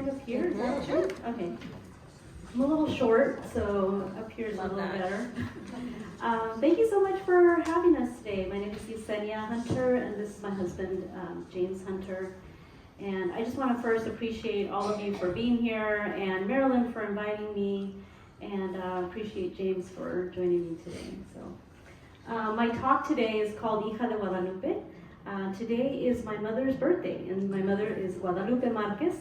stand up here? Is that true? Okay. I'm a little short, so up here is a little better. Thank you so much for having us today. My name is Yesenia Hunter, and this is my husband, James Hunter. And I just want to first appreciate all of you for being here, and Marilyn for inviting me, and appreciate James for joining me today. So, my talk today is called Hija de Guadalupe. Today is my mother's birthday, and my mother is Guadalupe Marquez.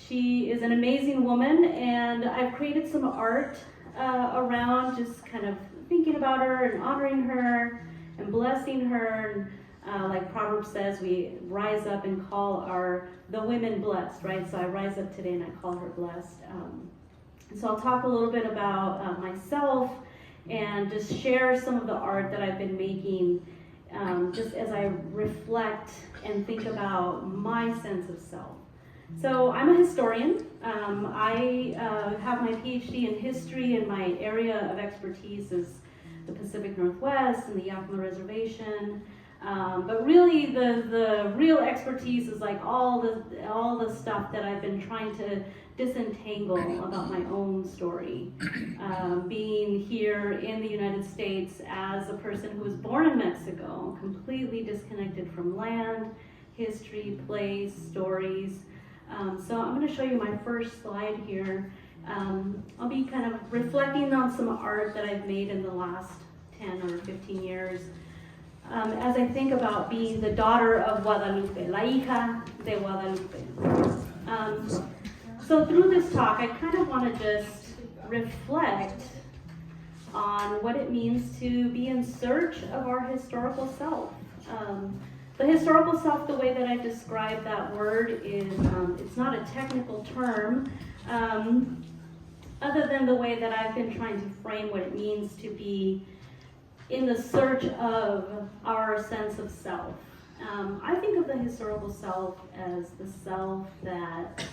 She is an amazing woman, and I've created some art around just kind of thinking about her and honoring her and blessing her. And, like Proverbs says, we rise up and call the women blessed, right? So I rise up today and I call her blessed. So I'll talk a little bit about myself and just share some of the art that I've been making just as I reflect and think about my sense of self. So I'm a historian. I have my PhD in history, and my area of expertise is the Pacific Northwest and the Yakima Reservation. But really, the real expertise is like all the stuff that I've been trying to disentangle about my own story. Being here in the United States as a person who was born in Mexico, completely disconnected from land, history, place, stories. So I'm going to show you my first slide here. I'll be kind of reflecting on some art that I've made in the last 10 or 15 years as I think about being the daughter of Guadalupe, la hija de Guadalupe. So through this talk, I kind of want to just reflect on what it means to be in search of our historical self. The historical self, the way that I describe that word is, it's not a technical term, other than the way that I've been trying to frame what it means to be in the search of our sense of self. I think of the historical self as the self that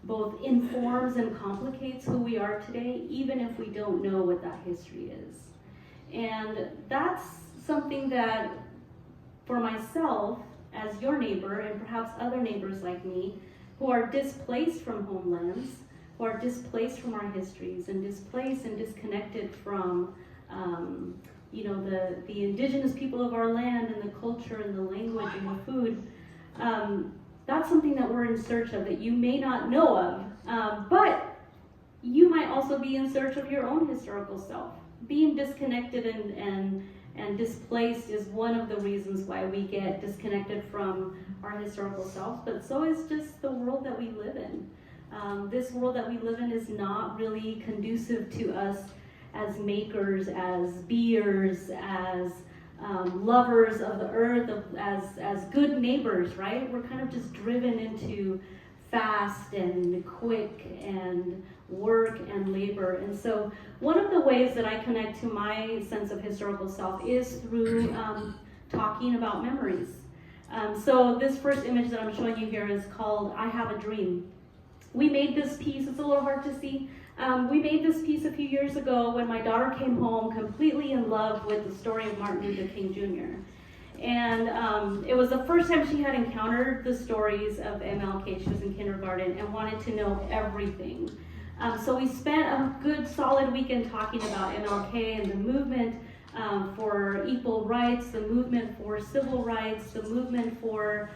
both informs and complicates who we are today, even if we don't know what that history is. And that's something that, for myself, as your neighbor, and perhaps other neighbors like me, who are displaced from homelands, who are displaced from our histories, and displaced and disconnected from, the indigenous people of our land, and the culture, and the language, and the food. That's something that we're in search of that you may not know of, but you might also be in search of your own historical self. Being disconnected and displaced is one of the reasons why we get disconnected from our historical self, but so is just the world that we live in. This world that we live in is not really conducive to us as makers, as beers, as lovers of the earth, as good neighbors, right? We're kind of just driven into fast and quick and work and labor. And so one of the ways that I connect to my sense of historical self is through talking about memories. So this first image that I'm showing you here is called I Have a Dream. We made this piece, it's a little hard to see. We made this piece a few years ago when my daughter came home completely in love with the story of Martin Luther King Jr. And it was the first time she had encountered the stories of MLK. She was in kindergarten and wanted to know everything. So we spent a good solid weekend talking about MLK and the movement for equal rights, the movement for civil rights, the movement for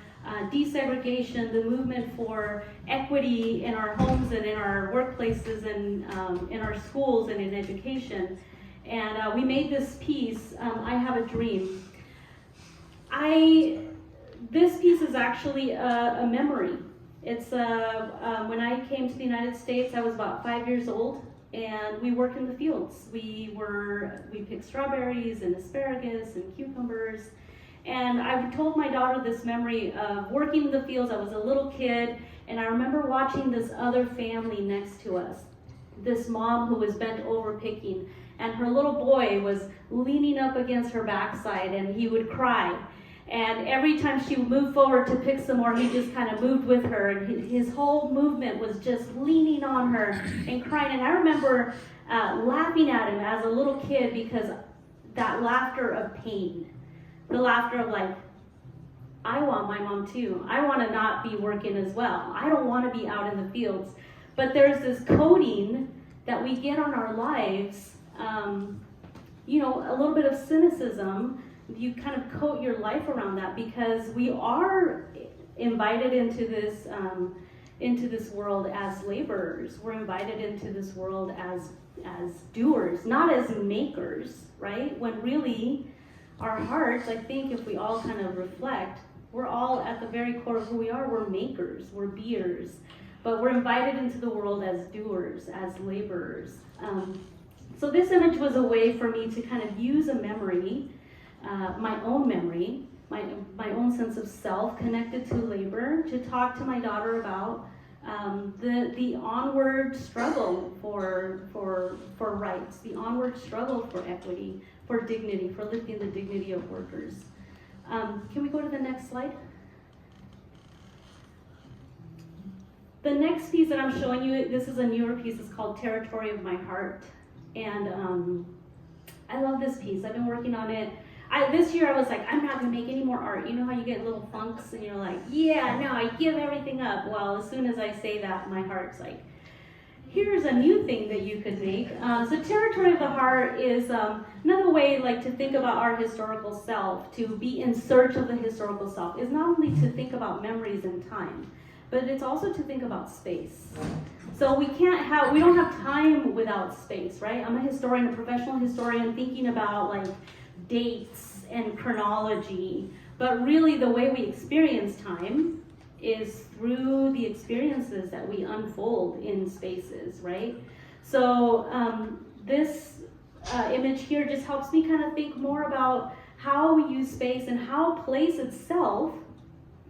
desegregation, the movement for equity in our homes and in our workplaces and in our schools and in education. And we made this piece, I Have a Dream. This piece is actually a memory. It's when I came to the United States, I was about 5 years old, and we worked in the fields. We picked strawberries and asparagus and cucumbers. And I told my daughter this memory of working in the fields. I was a little kid, and I remember watching this other family next to us, this mom who was bent over picking, and her little boy was leaning up against her backside, and he would cry. And every time she would move forward to pick some more, he just kind of moved with her, and his whole movement was just leaning on her and crying. And I remember laughing at him as a little kid because that laughter of pain, the laughter of like, I want my mom too. I want to not be working as well. I don't want to be out in the fields. But there's this coding that we get on our lives, a little bit of cynicism. You kind of coat your life around that because we are invited into this world as laborers. We're invited into this world as doers, not as makers, right? When really our hearts, I think if we all kind of reflect, we're all at the very core of who we are. We're makers, we're beers, but we're invited into the world as doers, as laborers. So this image was a way for me to kind of use a memory, my own memory, my own sense of self connected to labor, to talk to my daughter about the onward struggle for rights, the onward struggle for equity, for dignity, for lifting the dignity of workers. Can we go to the next slide? The next piece that I'm showing you, this is a newer piece, it's called Territory of My Heart. And I love this piece. I've been working on it. This year I was like, I'm not going to make any more art. You know how you get little funks and you're like, yeah, no, I give everything up. Well, as soon as I say that, my heart's like, here's a new thing that you could make. So Territory of the Heart is another way like to think about our historical self, to be in search of the historical self, is not only to think about memories and time, but it's also to think about space. So we don't have time without space, right? I'm a historian, a professional historian, thinking about like dates and chronology, but really the way we experience time is through the experiences that we unfold in spaces, right? So this image here just helps me kind of think more about how we use space and how place itself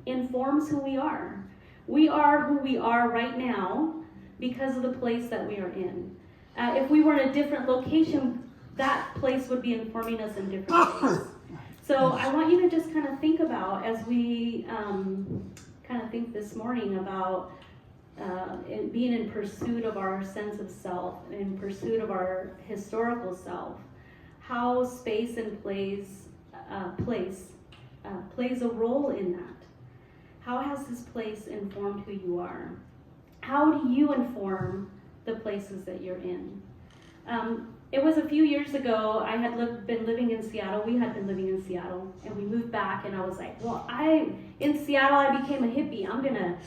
informs who we are. We are who we are right now because of the place that we are in. If we were in a different location, that place would be informing us in different ways. So I want you to just kind of think about, as we kind of think this morning about being in pursuit of our sense of self, in pursuit of our historical self, how space and plays a role in that. How has this place informed who you are? How do you inform the places that you're in? It was a few years ago, I had been living in Seattle. We had been living in Seattle, and we moved back, and I was like, well, in Seattle, I became a hippie. I'm gonna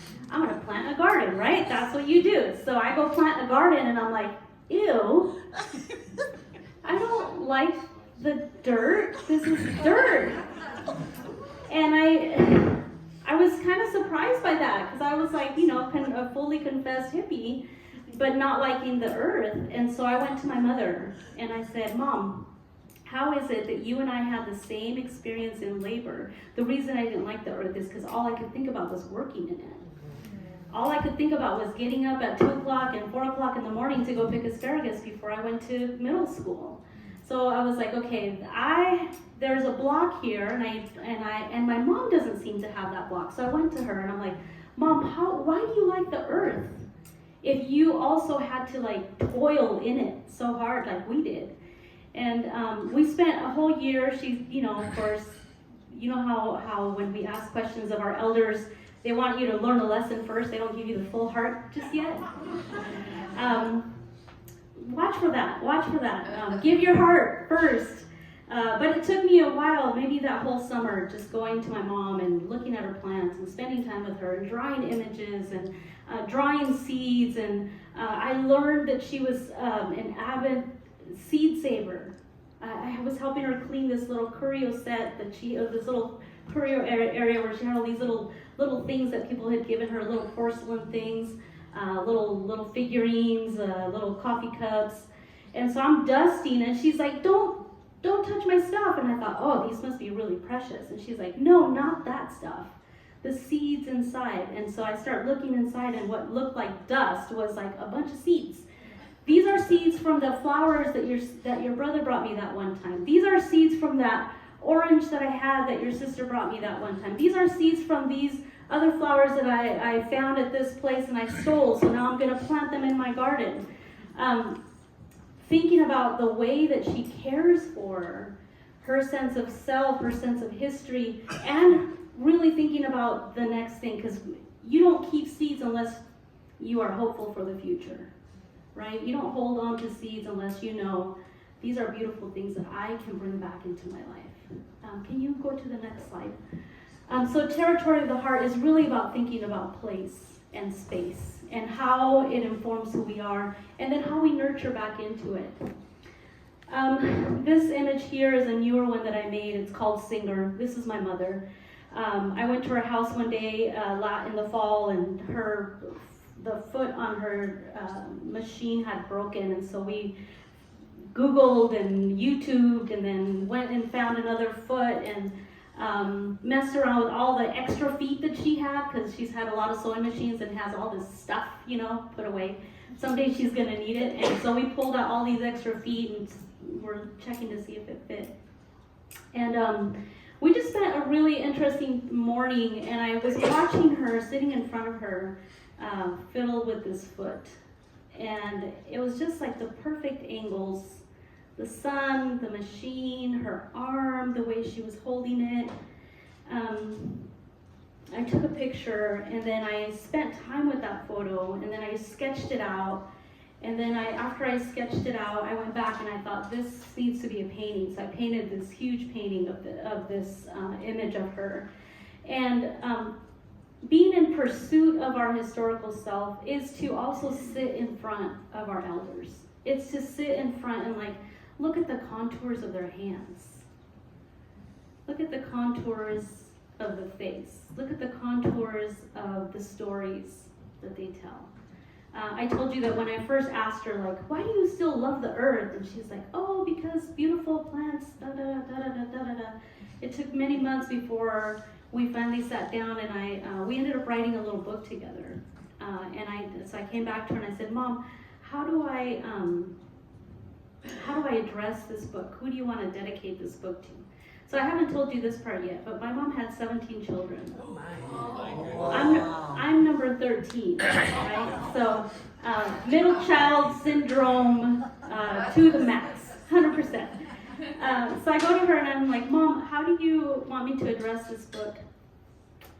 plant a garden, right? That's what you do. So I go plant a garden, and I'm like, ew, I don't like the dirt. This is dirt. And I was kind of surprised by that, because I was like, a fully confessed hippie, but not liking the earth. And so I went to my mother and I said, Mom, how is it that you and I had the same experience in labor? The reason I didn't like the earth is because all I could think about was working in it. All I could think about was getting up at 2 o'clock and 4 o'clock in the morning to go pick asparagus before I went to middle school. So I was like, okay, there's a block here, and my mom doesn't seem to have that block. So I went to her and I'm like, Mom, why do you like the earth if you also had to like toil in it so hard like we did? And we spent a whole year. She's, of course, how when we ask questions of our elders, they want you to learn a lesson first. They don't give you the full heart just yet. Watch for that. Give your heart first. But it took me a while, maybe that whole summer, just going to my mom and looking at her plants and spending time with her and drawing images and drawing seeds. And I learned that she was an avid seed saver. I was helping her clean this little curio set this little curio area where she had all these little things that people had given her, little porcelain things, little figurines, little coffee cups. And so I'm dusting, and she's like, don't touch my stuff. And I thought, oh, these must be really precious. And she's like, no, not that stuff. The seeds inside. And so I start looking inside, and what looked like dust was like a bunch of seeds. These are seeds from the flowers that your brother brought me that one time. These are seeds from that orange that I had that your sister brought me that one time. These are seeds from these other flowers that I found at this place and I stole. So now I'm going to plant them in my garden. Thinking about the way that she cares for her sense of self, her sense of history, and really thinking about the next thing, because you don't keep seeds unless you are hopeful for the future, right? You don't hold on to seeds unless you know these are beautiful things that I can bring back into my life. Can you go to the next slide? So territory of the heart is really about thinking about place and space and how it informs who we are, and then how we nurture back into it. This image here is a newer one that I made. It's called Singer. This is my mother. I went to her house one day in the fall, and the foot on her machine had broken, and so we Googled and YouTubed and then went and found another foot and messed around with all the extra feet that she had, because she's had a lot of sewing machines and has all this stuff, put away. Someday she's going to need it, and so we pulled out all these extra feet and we're checking to see if it fit. And we just spent a really interesting morning, and I was watching her sitting in front of her fiddle with this foot, and it was just like the perfect angles. The sun, the machine, her arm, the way she was holding it. I took a picture, and then I spent time with that photo, and then I sketched it out. And then after I sketched it out, I went back and I thought, this needs to be a painting. So I painted this huge painting of this image of her. And being in pursuit of our historical self is to also sit in front of our elders. It's to sit in front and look at the contours of their hands. Look at the contours of the face. Look at the contours of the stories that they tell. I told you that when I first asked her, why do you still love the earth? And she's like, oh, because beautiful plants, da-da-da-da-da-da-da. It took many months before we finally sat down, and we ended up writing a little book together. So I came back to her and I said, Mom, how do I address this book? Who do you want to dedicate this book to? So I haven't told you this part yet, but my mom had 17 children. I'm number 13, right? So middle child syndrome to the max, 100%. So I go to her and I'm like, Mom, how do you want me to address this book?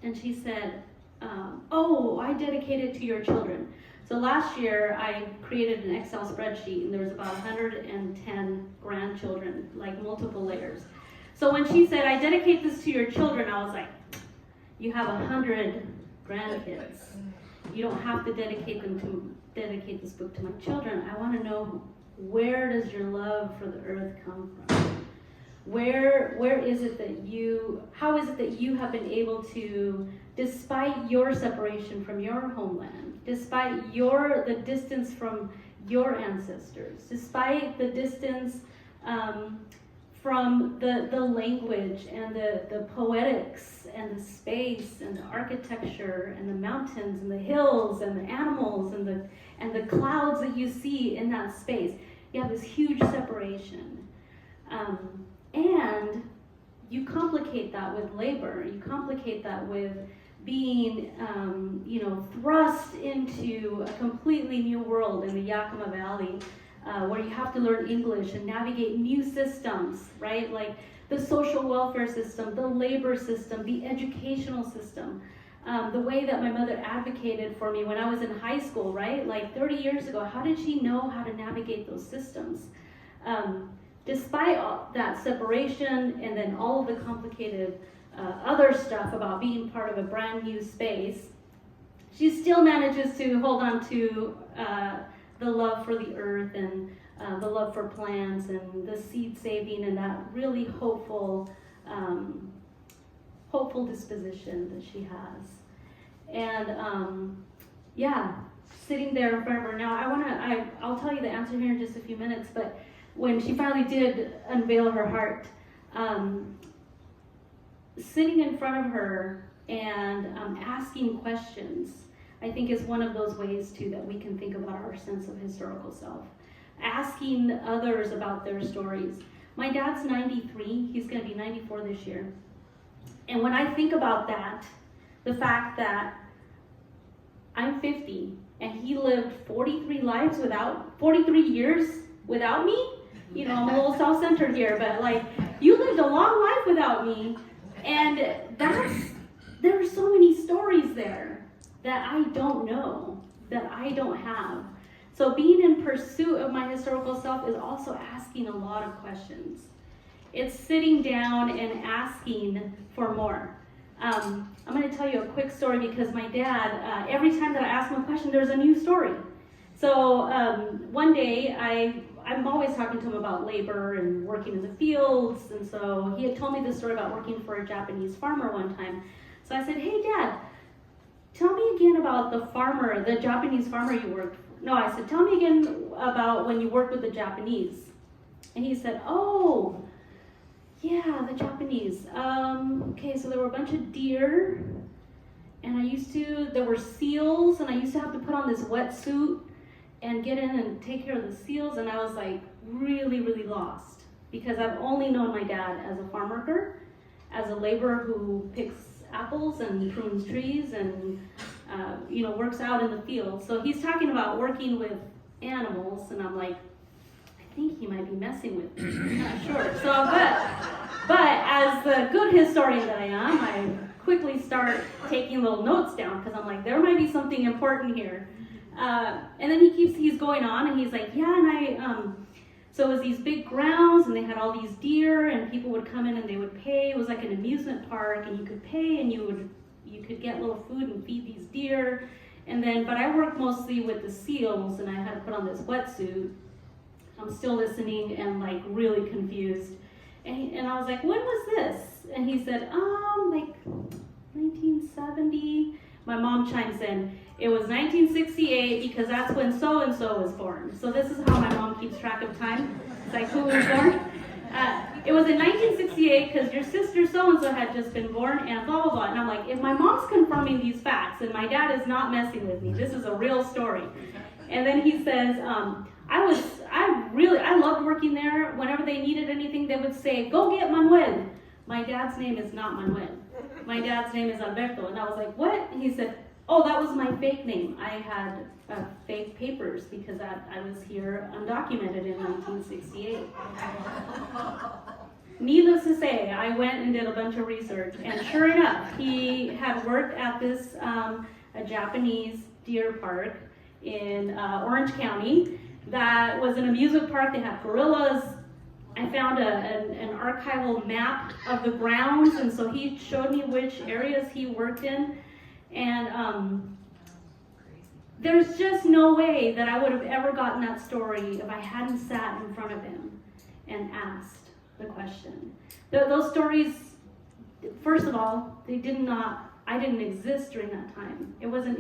And she said, I dedicate it to your children. So last year I created an Excel spreadsheet, and there was about 110 grandchildren, multiple layers. So when she said, I dedicate this to your children, I was like, you have 100 grandkids. You don't have to dedicate this book to my children. I want to know, where does your love for the earth come from? Where is it how is it that you have been able to, despite your separation from your homeland, despite the distance from your ancestors, despite the distance from the language and the poetics and the space and the architecture and the mountains and the hills and the animals and the clouds that you see in that space, you have this huge separation. And you complicate that with labor. You complicate that with being, thrust into a completely new world in the Yakima Valley, where you have to learn English and navigate new systems, right? Like the social welfare system, the labor system, the educational system. The way that my mother advocated for me when I was in high school, right? 30 years ago, how did she know how to navigate those systems? Despite all that separation and then all of the complicated other stuff about being part of a brand new space, she still manages to hold on to the love for the earth and the love for plants and the seed saving and that really hopeful disposition that she has. And sitting there in front of her now, I'll tell you the answer here in just a few minutes, but when she finally did unveil her heart, sitting in front of her and asking questions, I think is one of those ways too that we can think about our sense of historical self. Asking others about their stories. My dad's 93, he's going to be 94 this year. And when I think about that, the fact that I'm 50 and he lived 43 years without me, I'm a little self-centered here, but you lived a long life without me, and there are so many stories there that I don't know, that I don't have. So being in pursuit of my historical self is also asking a lot of questions. It's sitting down and asking for more. I'm going to tell you a quick story because my dad, every time that I ask him a question, there's a new story. So one day, I'm always talking to him about labor and working in the fields, and so he had told me this story about working for a Japanese farmer one time. So I said, hey Dad, tell me again about the Japanese farmer you worked for. No, I said, tell me again about when you worked with the Japanese. And he said, oh, yeah, the Japanese. Okay, so there were a bunch of deer, and there were seals, and I used to have to put on this wetsuit and get in and take care of the seals, and I was like really, really lost because I've only known my dad as a farm worker, as a laborer who picks apples and prunes trees and works out in the field. So he's talking about working with animals, and I'm like, I think he might be messing with me. I'm not sure. So, but as the good historian that I am, I quickly start taking little notes down because I'm like, there might be something important here. And then he's going on, and he's like, yeah, and so it was these big grounds, and they had all these deer, and people would come in and they would pay. It was like an amusement park, and you could pay, and you could get little food and feed these deer. But I worked mostly with the seals, and I had to put on this wetsuit. I'm still listening and like really confused. And I was like, when was this? And he said, like 1970. My mom chimes in, it was 1968 because that's when so-and-so was born. So this is how my mom keeps track of time. It's like, who was born? It was in 1968 because your sister so-and-so had just been born and blah, blah, blah. And I'm like, if my mom's confirming these facts and my dad is not messing with me, this is a real story. And then he says, I loved working there. Whenever they needed anything, they would say, go get Manuel. My dad's name is not Manuel. My dad's name is Alberto. And I was like, what? And he said, oh, that was my fake name. I had fake papers because I was here undocumented in 1968. Needless to say, I went and did a bunch of research, and sure enough, he had worked at this a Japanese deer park in Orange County. That was an amusement park. They had gorillas. I found an archival map of the grounds, and so he showed me which areas he worked in. And there's just no way that I would have ever gotten that story if I hadn't sat in front of him and asked the question. Those stories, first of all, I didn't exist during that time. It wasn't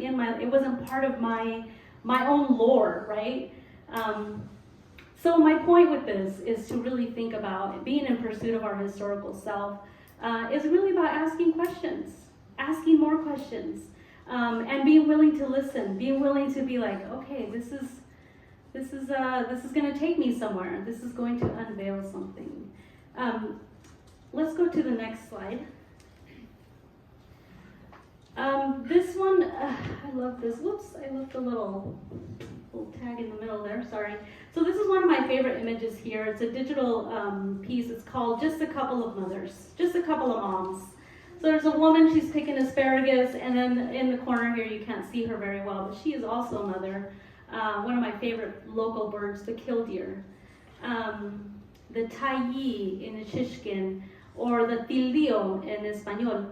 part of my own lore, right? So my point with this is to really think about being in pursuit of our historical self is really about asking questions, asking more questions, and being willing to listen, being willing to be like, okay, this is going to take me somewhere. This is going to unveil something. Let's go to the next slide. This one, I love this. Whoops, I left a little tag in the middle there, sorry. So this is one of my favorite images here. It's a digital piece. It's called Just a Couple of Mothers, Just a Couple of Moms. So there's a woman, she's picking asparagus, and then in the corner here, you can't see her very well, but she is also a mother. One of my favorite local birds, the killdeer. The tayí in Shishkin, or the tildío in Espanol.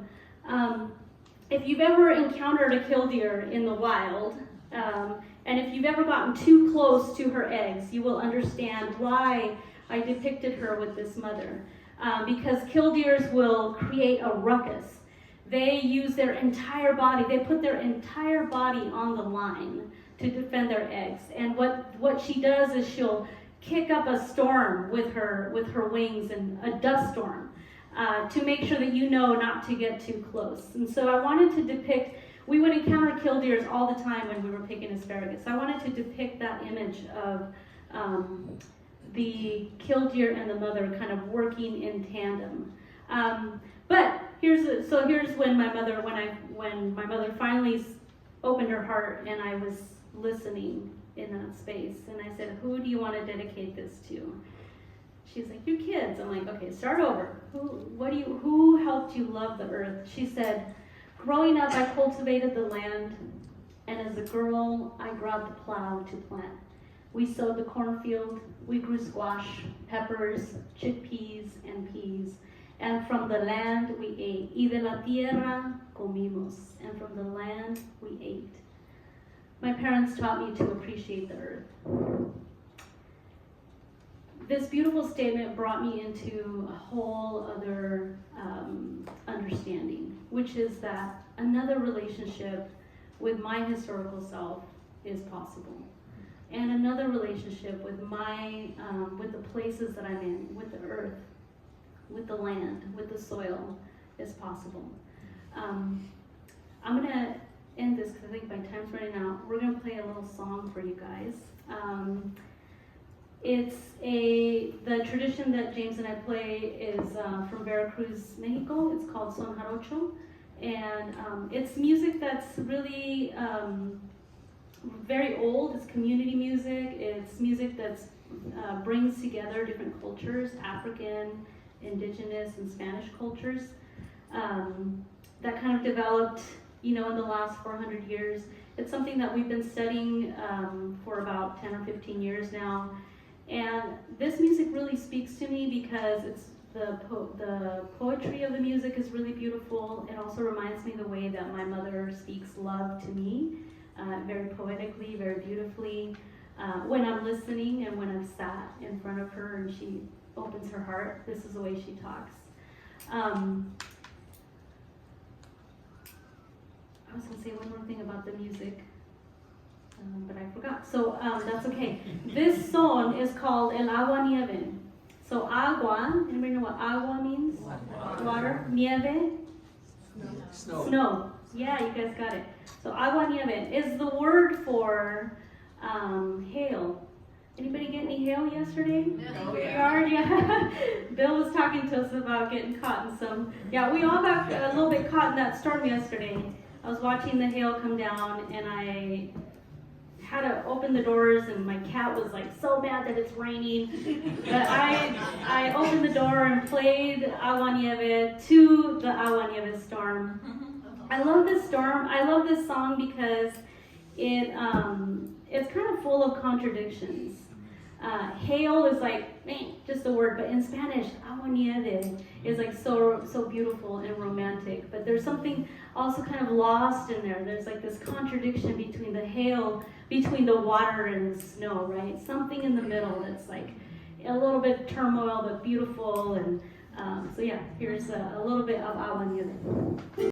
If you've ever encountered a killdeer in the wild, and if you've ever gotten too close to her eggs, you will understand why I depicted her with this mother. Because killdeers will create a ruckus. They use their entire body, they put their entire body on the line to defend their eggs. And what she does is she'll kick up a storm with her wings, and a dust storm, to make sure that you know not to get too close. And so I wanted to depict, we would encounter killdeers all the time when we were picking asparagus. I wanted to depict that image of the killdeer and the mother kind of working in tandem. But here's when my mother finally opened her heart, and I was listening in that space. And I said, who do you want to dedicate this to? She's like, your kids. I'm like, okay, start over. Who helped you love the earth? She said, growing up, I cultivated the land, and as a girl, I grabbed the plow to plant. We sowed the cornfield, we grew squash, peppers, chickpeas, and peas. And from the land we ate. Y de la tierra comimos. And from the land we ate. My parents taught me to appreciate the earth. This beautiful statement brought me into a whole other understanding, which is that another relationship with my historical self is possible. And another relationship with with the places that I'm in, with the earth, with the land, with the soil, is possible. I'm gonna end this because I think my time's running out. We're gonna play a little song for you guys. The tradition that James and I play is from Veracruz, Mexico. It's called Son Jarocho, and it's music that's really very old. It's community music. It's music that brings together different cultures, African, indigenous, and Spanish cultures, that kind of developed, in the last 400 years. It's something that we've been studying for about 10 or 15 years now. And this music really speaks to me because the poetry of the music is really beautiful. It also reminds me the way that my mother speaks love to me, very poetically, very beautifully. When I'm listening and when I've sat in front of her and she opens her heart, this is the way she talks. I was going to say one more thing about the music, but I forgot. So that's okay. This song is called El Agua Nieve. So agua, anybody know what agua means? Water. Nieve? Snow. Yeah, you guys got it. So agua nieve is the word for hail. Anybody get any hail yesterday? No. Yeah. Bill was talking to us about getting caught in some. Yeah, we all got a little bit caught in that storm yesterday. I was watching the hail come down, and I had to open the doors, and my cat was like so mad that it's raining. But I opened the door and played Agua Nieve to the Agua Nieve storm. I love this storm. I love this song because it's kind of full of contradictions. Hail is like just a word, but in Spanish, agua nieve is like so beautiful and romantic. But there's something also kind of lost in there. There's like this contradiction between the hail, between the water and the snow, right? Something in the middle that's like a little bit turmoil but beautiful. And so yeah, here's a little bit of agua nieve.